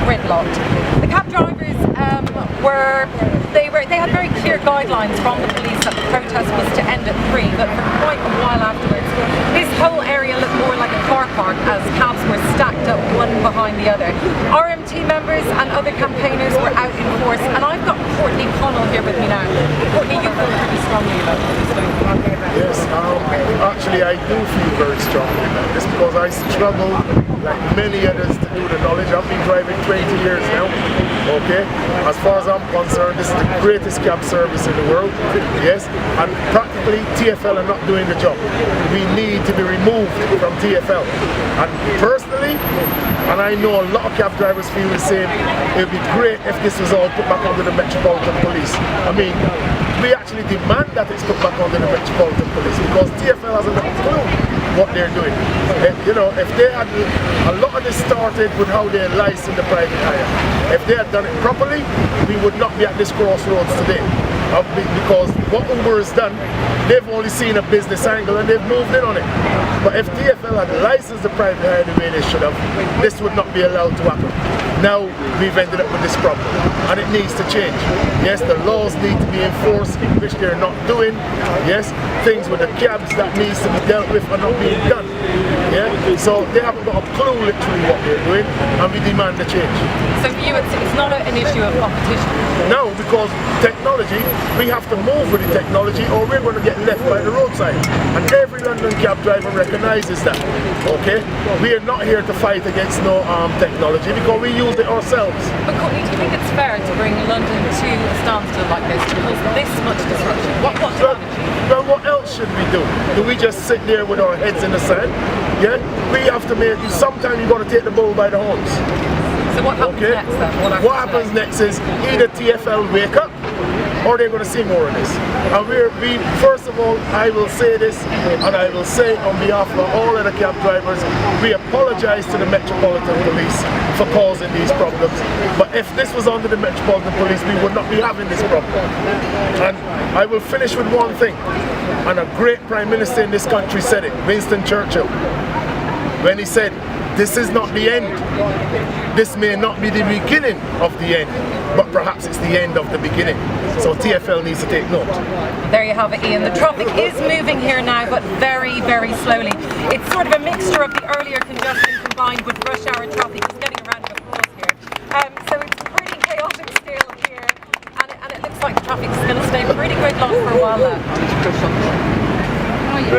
gridlocked. The cab drivers they had very clear guidelines from the police that the protest was to end at 3, but for quite a while afterwards, this whole area looked more like a car park as cabs were stacked up one behind the other. RMT members and other campaigners were out in force, and I've got Courtney Connell here with me now. Courtney, you feel pretty strongly about this, don't you? Yes, actually I do feel very strongly about this because I struggle like many others to do the knowledge. I've been driving 20 years now, okay? As far as I'm concerned, this is the greatest cab service in the world, yes? And practically TfL are not doing the job. We need to be removed from TfL. And personally, and I know a lot of cab drivers feel the same, it would be great if this was all put back under the Metropolitan Police. I mean, we actually demand that it's put back under the Metropolitan Police because TfL hasn't a clue what they're doing. You know, if they had, a lot of this started with how they licensed the private hire. If they had done it properly, we would not be at this crossroads today. Because what Uber has done, they've only seen a business angle and they've moved in on it. But if TfL had licensed the private hire the way they should have, this would not be allowed to happen. Now we've ended up with this problem and it needs to change. Yes, the laws need to be enforced, which they're not doing. Yes, things with the cabs that needs to be dealt with are not being done. Yeah, so they haven't got a clue literally what they're doing, and we demand a change. So for you, it's not an issue of competition? No, because technology, we have to move with the technology or we're going to get left by the roadside. And every London cab driver recognises that, okay? We are not here to fight against no technology because we use it ourselves. But Courtney, do you think it's fair to bring London to a standstill like this to cause this much disruption? Well, what else should we do? Do we just sit there with our heads in the sand? Yeah? We have to make, sometimes you've got to take the bull by the horns. So what happens next then? What happens next is either TfL wake up or they're going to see more of this. And we first of all, I will say this, and I will say on behalf of all of the cab drivers, we apologise to the Metropolitan Police for causing these problems. But if this was under the Metropolitan Police, we would not be having this problem. And I will finish with one thing, and a great Prime Minister in this country said it, Winston Churchill, when he said, "This is not the end. This may not be the beginning of the end, but perhaps it's the end of the beginning." So TfL needs to take note. There you have it, Ian. The traffic is moving here now, but very, very slowly. It's sort of a mixture of the earlier congestion combined with rush hour traffic. Just getting a round of applause here. So it's pretty chaotic still here, and it looks like the traffic's going to stay pretty gridlocked for a while now.